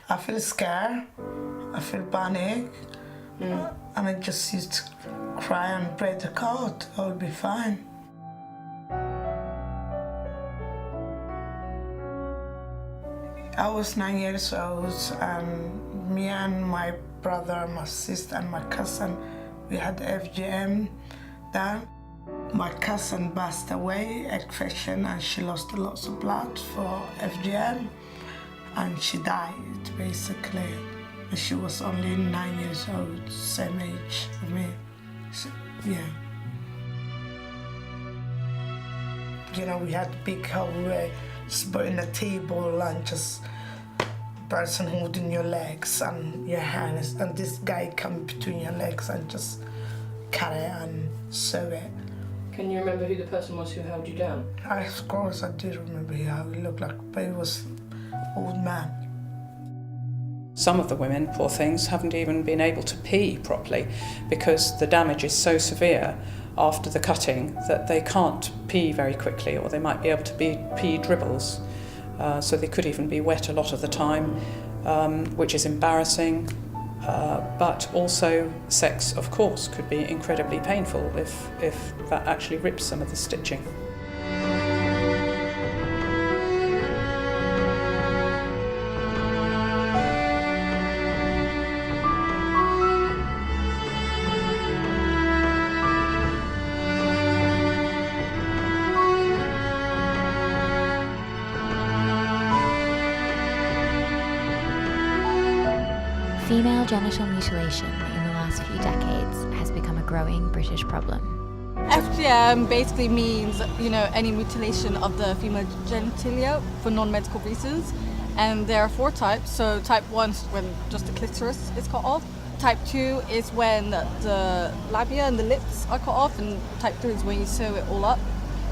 I feel scared, I feel panic, and I just used to cry and pray to God, I'll be fine. I was 9 years old, and me and my brother, my sister, and my cousin, we had FGM there. My cousin passed away, infection, and she lost lots of blood for FGM, and she died basically. And she was only 9 years old, same age as me. So, yeah. You know, we had a big hole where just put in a table and just person holding your legs and your hands, and this guy come between your legs and just cut it and sew it. Can you remember who the person was who held you down? Of course I do remember how he looked like, but he was an old man. Some of the women, poor things, haven't even been able to pee properly because the damage is so severe after the cutting that they can't pee very quickly, or they might be able to pee dribbles. So they could even be wet a lot of the time, which is embarrassing. But also sex, of course, could be incredibly painful if that actually rips some of the stitching. Female genital mutilation in the last few decades has become a growing British problem. FGM basically means, any mutilation of the female genitalia for non-medical reasons. And there are 4 types. So type 1 is when just the clitoris is cut off. Type 2 is when the labia and the lips are cut off. And type 3 is when you sew it all up.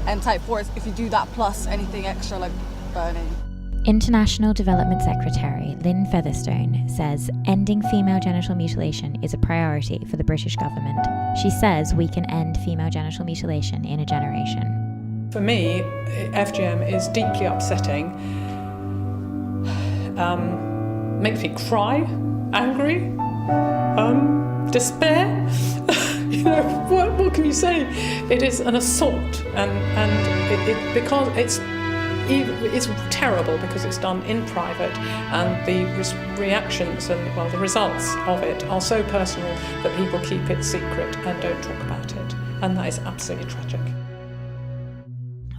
And type 4 is if you do that plus anything extra like burning. International Development Secretary Lynn Featherstone says ending female genital mutilation is a priority for the British government. She says we can end female genital mutilation in a generation. For me, FGM is deeply upsetting. Makes me cry, angry, despair. What can you say? It is an assault, and because it's terrible because it's done in private, and the reactions and the results of it are so personal that people keep it secret and don't talk about it, and that is absolutely tragic.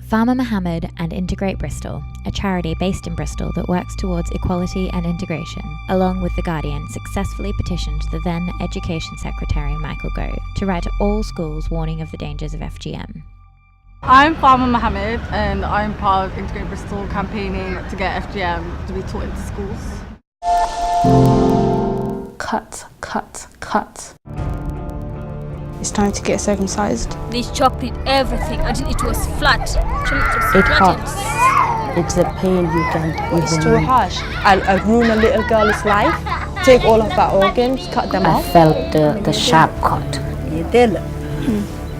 Farmer Mohammed and Integrate Bristol, a charity based in Bristol that works towards equality and integration, along with The Guardian, successfully petitioned the then Education Secretary Michael Gove to write to all schools warning of the dangers of FGM. I'm Farmer Mohammed, and I'm part of Integrate Bristol campaigning to get FGM to be taught into schools. Cut, cut, cut. It's time to get circumcised. They chopped it, everything, until it was flat. It hurts. It's a pain you can't even. It's too harsh. I'll ruin a little girl's life, take all of her organs, cut them off. I felt the sharp cut.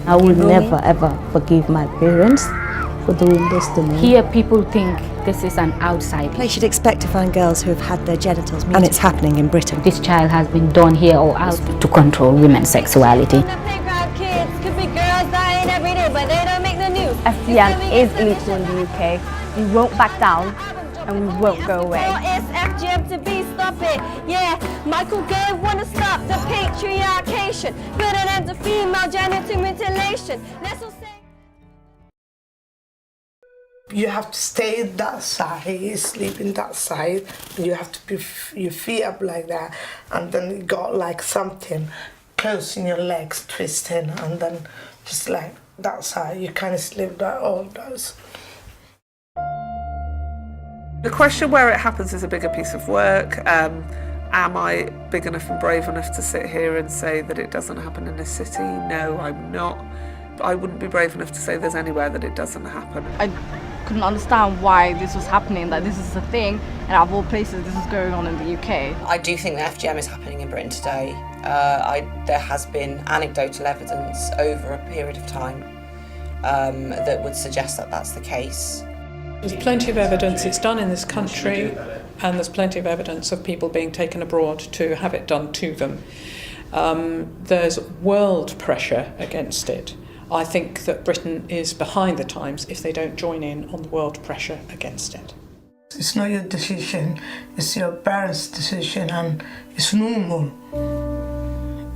I will never ever forgive my parents for doing this to me. Here people think this is an outside. They should expect to find girls who have had their genitals mutilated. And it's happening in Britain. This child has been done here or out to control women's sexuality. The playground kids could be girls dying every day, but they don't make the news. FGM is illegal in the UK. We won't back down, and we won't go away. It's FGM to be, stop it. Yeah, Michael Gove wanna stop the patriarchation, put an end to female genital mutilation. Let's all say. You have to stay that side, sleep in that side, and you have to put your feet up like that, and then you got like something close in your legs, twisting, and then just like that side, you kind of sleep that all does. The question where it happens is a bigger piece of work. Am I big enough and brave enough to sit here and say that it doesn't happen in this city? No, I'm not. I wouldn't be brave enough to say there's anywhere that it doesn't happen. I couldn't understand why this was happening, that this is a thing, and out of all places this is going on in the UK. I do think that FGM is happening in Britain today. There has been anecdotal evidence over a period of time that would suggest that that's the case. There's plenty of evidence. It's done in this country. and there's plenty of evidence of people being taken abroad to have it done to them. There's world pressure against it. I think that Britain is behind the times if they don't join in on the world pressure against it. It's not your decision, it's your parents' decision, and it's normal.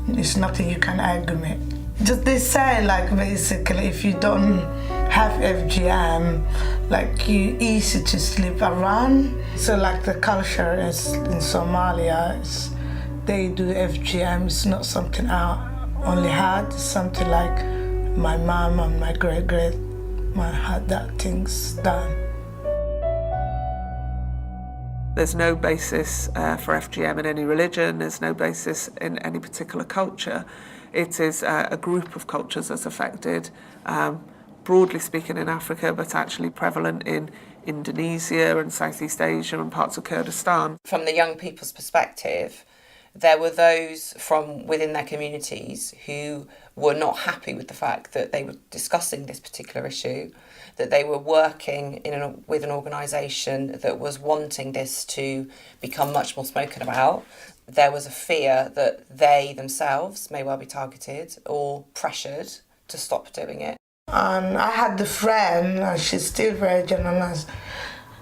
It's nothing you can argue with. Just they say, like, basically, if you don't have FGM, like, you easy to sleep around. So, like, the culture is in Somalia, they do FGM. It's not something I only had. It's something like my mom and my great-great-mom had that things done. There's no basis for FGM in any religion, there's no basis in any particular culture. It is a group of cultures that's affected, broadly speaking in Africa, but actually prevalent in Indonesia and Southeast Asia and parts of Kurdistan. From the young people's perspective, there were those from within their communities who were not happy with the fact that they were discussing this particular issue, that they were working with an organisation that was wanting this to become much more spoken about. There was a fear that they themselves may well be targeted or pressured to stop doing it. And I had the friend, and she's still very generous.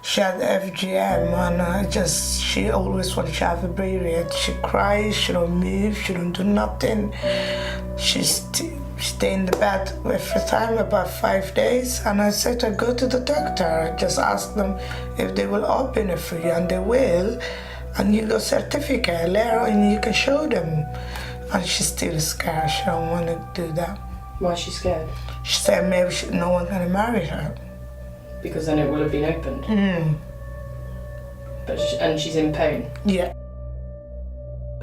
She had FGM, and she always wanted to have a period. She cries, she don't move, she don't do nothing. She stay in the bed every time, about 5 days. And I said to her, go to the doctor, just ask them if they will open it for you, and they will. And you got certificate later on, you can show them. And she's still scared, she don't want to do that. Why is she scared? She said maybe no one's gonna marry her. Because then it will have been opened. And she's in pain. Yeah.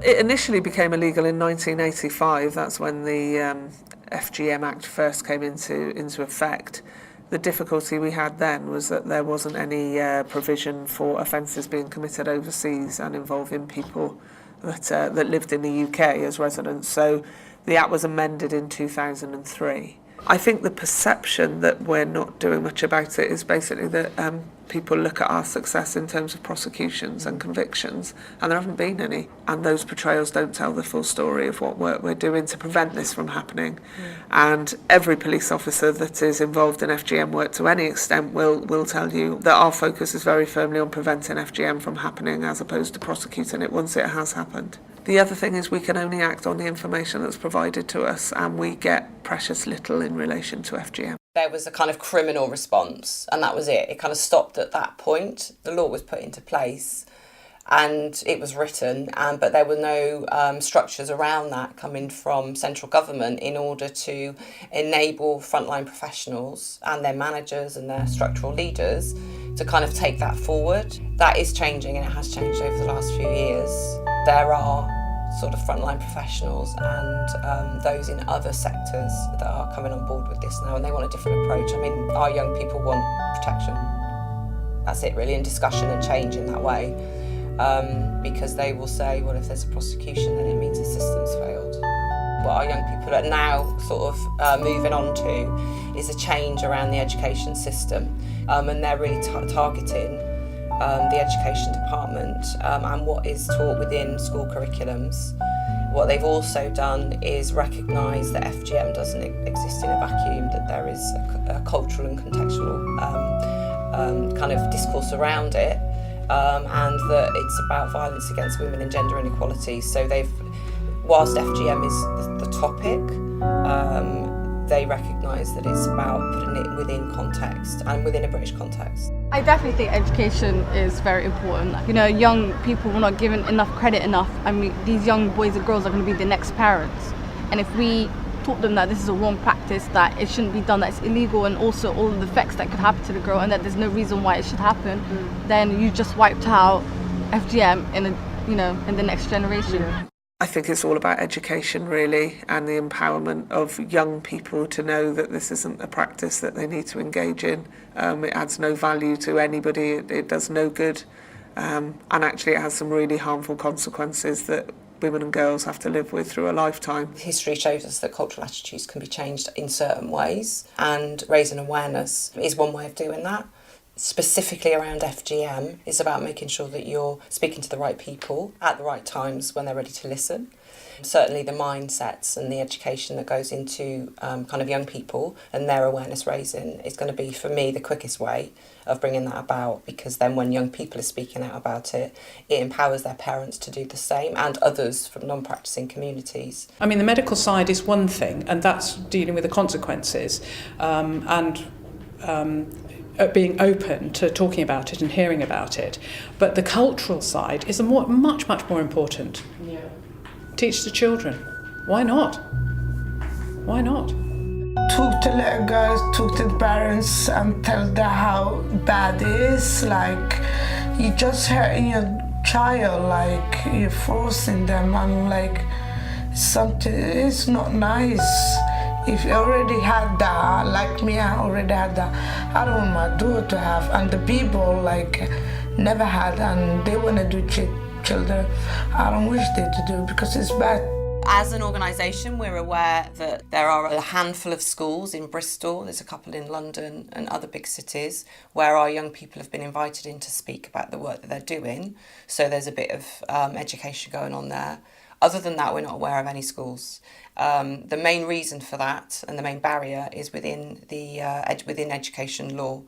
It initially became illegal in 1985. That's when the FGM Act first came into effect. The difficulty we had then was that there wasn't any provision for offences being committed overseas and involving people that lived in the UK as residents. So the Act was amended in 2003. I think the perception that we're not doing much about it is basically that people look at our success in terms of prosecutions and convictions, and there haven't been any. And those portrayals don't tell the full story of what work we're doing to prevent this from happening. And every police officer that is involved in FGM work to any extent will tell you that our focus is very firmly on preventing FGM from happening as opposed to prosecuting it once it has happened. The other thing is we can only act on the information that's provided to us, and we get precious little in relation to FGM. There was a kind of criminal response, and that was it. It kind of stopped at that point. The law was put into place and it was written, but there were no structures around that coming from central government in order to enable frontline professionals and their managers and their structural leaders to kind of take that forward. That is changing, and it has changed over the last few years. There are sort of frontline professionals and those in other sectors that are coming on board with this now, and they want a different approach. I mean, our young people want protection. That's it really, and discussion and change in that way, because they will say, well, if there's a prosecution, then it means the system's failed. What our young people are now sort of moving on to is a change around the education system, and they're really targeting the education department and what is taught within school curriculums. What they've also done is recognise that FGM doesn't exist in a vacuum, that there is a cultural and contextual kind of discourse around it, and that it's about violence against women and gender inequality. So whilst FGM is the topic, they recognise that it's about putting it within context and within a British context. I definitely think education is very important. You know, young people were not given enough credit enough. I mean, these young boys and girls are going to be the next parents. And if we taught them that this is a wrong practice, that it shouldn't be done, that it's illegal, and also all of the effects that could happen to the girl, and that there's no reason why it should happen, then you just wiped out FGM in the next generation. I think it's all about education, really, and the empowerment of young people to know that this isn't a practice that they need to engage in. It adds no value to anybody, it does no good, and actually it has some really harmful consequences that women and girls have to live with through a lifetime. History shows us that cultural attitudes can be changed in certain ways, and raising awareness is one way of doing that. specifically around FGM is about making sure that you're speaking to the right people at the right times when they're ready to listen. Certainly the mindsets and the education that goes into kind of young people and their awareness raising is going to be, for me, the quickest way of bringing that about, because then when young people are speaking out about it, it empowers their parents to do the same and others from non-practising communities. I mean, the medical side is one thing, and that's dealing with the consequences being open to talking about it and hearing about it. But the cultural side is much more important. Yeah. Teach the children. Why not? Why not? Talk to little girls, talk to the parents and tell them how bad it is. Like, you just hurting your child, like you're forcing them, and like something, it's not nice. If you already had that, like me, I already had that, I don't want my daughter to have, and the people like never had, and they want to do children. I don't wish they to do, because it's bad. As an organisation, we're aware that there are a handful of schools in Bristol, there's a couple in London and other big cities, where our young people have been invited in to speak about the work that they're doing. So there's a bit of education going on there. Other than that, we're not aware of any schools. The main reason for that and the main barrier is within within education law.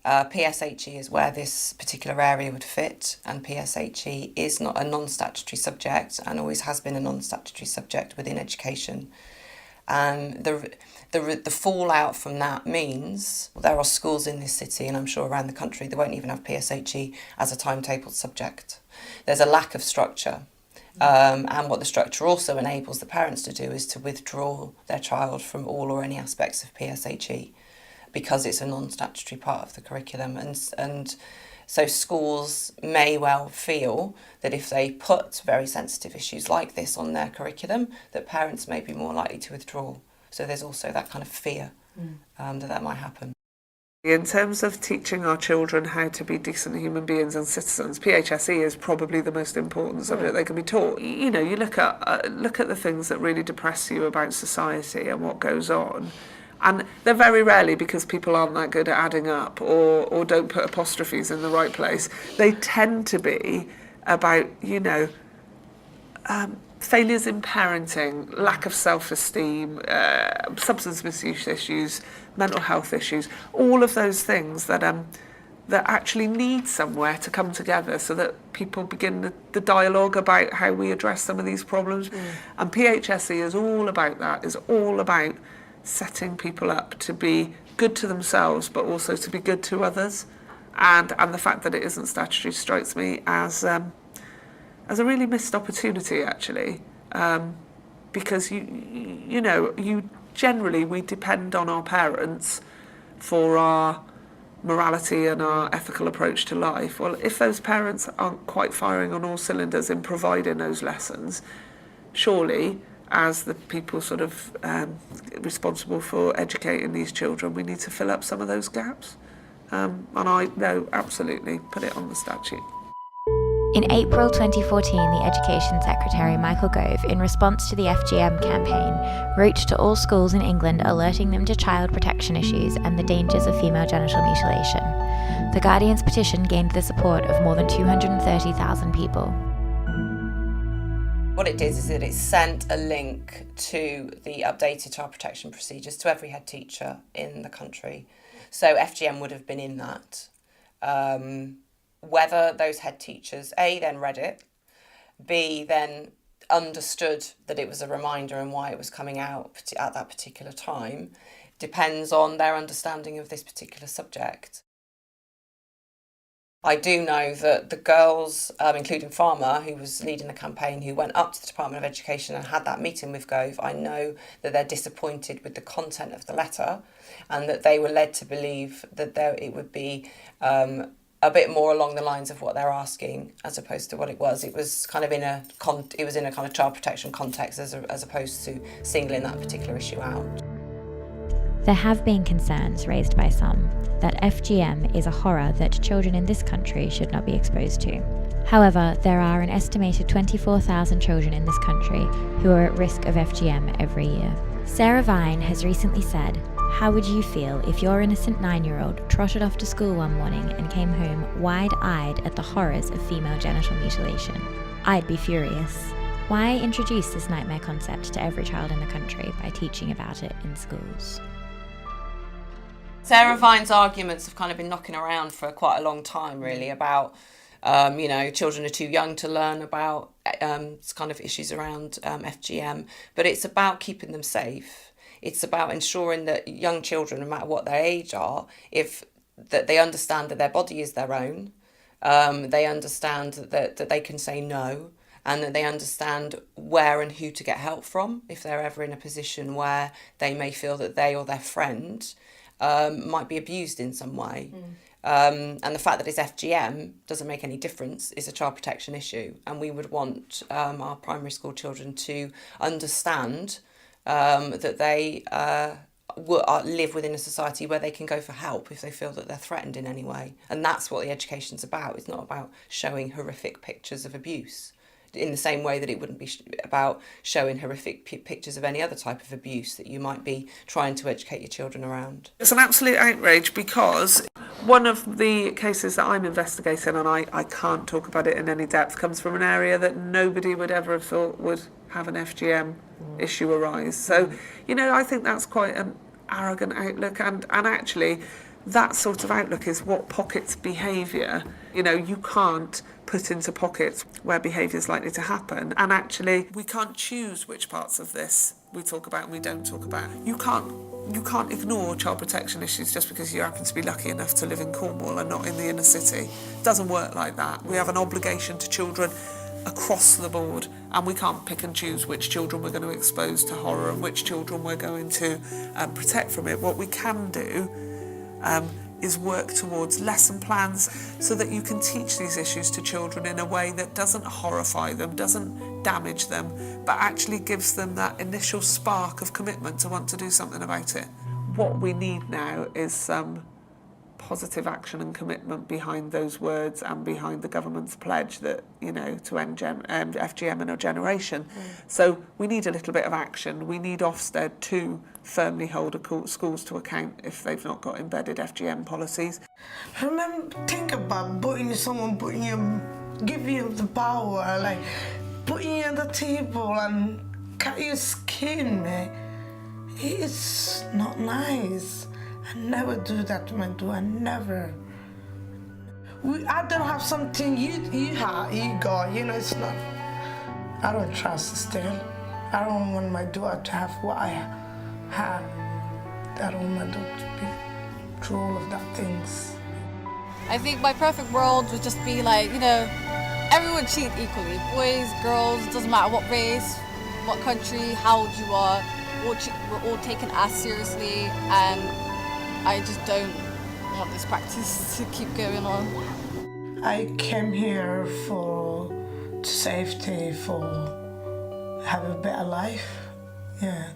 PSHE is where this particular area would fit, and PSHE is not a non-statutory subject and always has been a non-statutory subject within education. The fallout from that means there are schools in this city, and I'm sure around the country, that won't even have PSHE as a timetabled subject. There's a lack of structure. And what the structure also enables the parents to do is to withdraw their child from all or any aspects of PSHE, because it's a non-statutory part of the curriculum. And so schools may well feel that if they put very sensitive issues like this on their curriculum, that parents may be more likely to withdraw. So there's also that kind of fear that might happen. In terms of teaching our children how to be decent human beings and citizens, PHSE is probably the most important subject they can be taught. You know, you look at the things that really depress you about society and what goes on, and they're very rarely because people aren't that good at adding up or don't put apostrophes in the right place. They tend to be about, you know, failures in parenting, lack of self-esteem, substance misuse issues, mental health issues, all of those things that actually need somewhere to come together so that people begin the dialogue about how we address some of these problems. And PHSE is all about that, is all about setting people up to be good to themselves but also to be good to others. And the fact that it isn't statutory strikes me as a really missed opportunity, actually, because you know, generally we depend on our parents for our morality and our ethical approach to life. Well, if those parents aren't quite firing on all cylinders in providing those lessons, surely, as the people sort of responsible for educating these children, we need to fill up some of those gaps. And I know, absolutely, put it on the statute. In April 2014, the Education Secretary Michael Gove, in response to the FGM campaign, wrote to all schools in England alerting them to child protection issues and the dangers of female genital mutilation. The Guardian's petition gained the support of more than 230,000 people. What it did is that it sent a link to the updated child protection procedures to every head teacher in the country. So FGM would have been in that. Whether those head teachers, A, then read it, B, then understood that it was a reminder and why it was coming out at that particular time, depends on their understanding of this particular subject. I do know that the girls, including Farmer, who was leading the campaign, who went up to the Department of Education and had that meeting with Gove, I know that they're disappointed with the content of the letter and that they were led to believe that it would be a bit more along the lines of what they're asking as opposed to what it was. It was kind of in a kind of child protection context as opposed to singling that particular issue out. There have been concerns raised by some that FGM is a horror that children in this country should not be exposed to. However, there are an estimated 24,000 children in this country who are at risk of FGM every year. Sarah Vine has recently said, How would you feel if your innocent 9-year-old trotted off to school one morning and came home wide-eyed at the horrors of female genital mutilation? I'd be furious. Why introduce this nightmare concept to every child in the country by teaching about it in schools? Sarah Vine's arguments have kind of been knocking around for quite a long time, really, about children are too young to learn about kind of issues around FGM, but it's about keeping them safe. It's about ensuring that young children, no matter what their age are, that they understand that their body is their own, they understand that they can say no, and that they understand where and who to get help from if they're ever in a position where they may feel that they or their friend might be abused in some way. And the fact that it's FGM doesn't make any difference. It's a child protection issue, and we would want our primary school children to understand that they live within a society where they can go for help if they feel that they're threatened in any way. And that's what the education's about. It's not about showing horrific pictures of abuse, in the same way that it wouldn't be about showing horrific pictures of any other type of abuse that you might be trying to educate your children around. It's an absolute outrage, because one of the cases that I'm investigating, and I can't talk about it in any depth, comes from an area that nobody would ever have thought would have an FGM issue arise. So, I think that's quite an arrogant outlook, and actually that sort of outlook is what pockets behaviour. You can't put into pockets where behaviour is likely to happen, and actually we can't choose which parts of this we talk about and we don't talk about. You can't ignore child protection issues just because you happen to be lucky enough to live in Cornwall and not in the inner city. It doesn't work like that. We have an obligation to children across the board, and we can't pick and choose which children we're going to expose to horror and which children we're going to protect from it. What we can do is work towards lesson plans so that you can teach these issues to children in a way that doesn't horrify them, doesn't damage them, but actually gives them that initial spark of commitment to want to do something about it. What we need now is some positive action and commitment behind those words and behind the government's pledge that, to end FGM in a generation. So we need a little bit of action. We need Ofsted to firmly hold schools to account if they've not got embedded FGM policies. Think about give you the power, like putting you on the table and cut your skin, man. It's not nice. I never do that to my daughter, never. I don't have something you got, it's not. I don't trust still. I don't want my daughter to have what I have. I don't want my daughter to be through all of that things. I think my perfect world would just be like, everyone treated equally. Boys, girls, doesn't matter what race, what country, how old you are. We're all taken as seriously, and I just don't want this practice to keep going on. I came here for safety, for have a better life, yeah.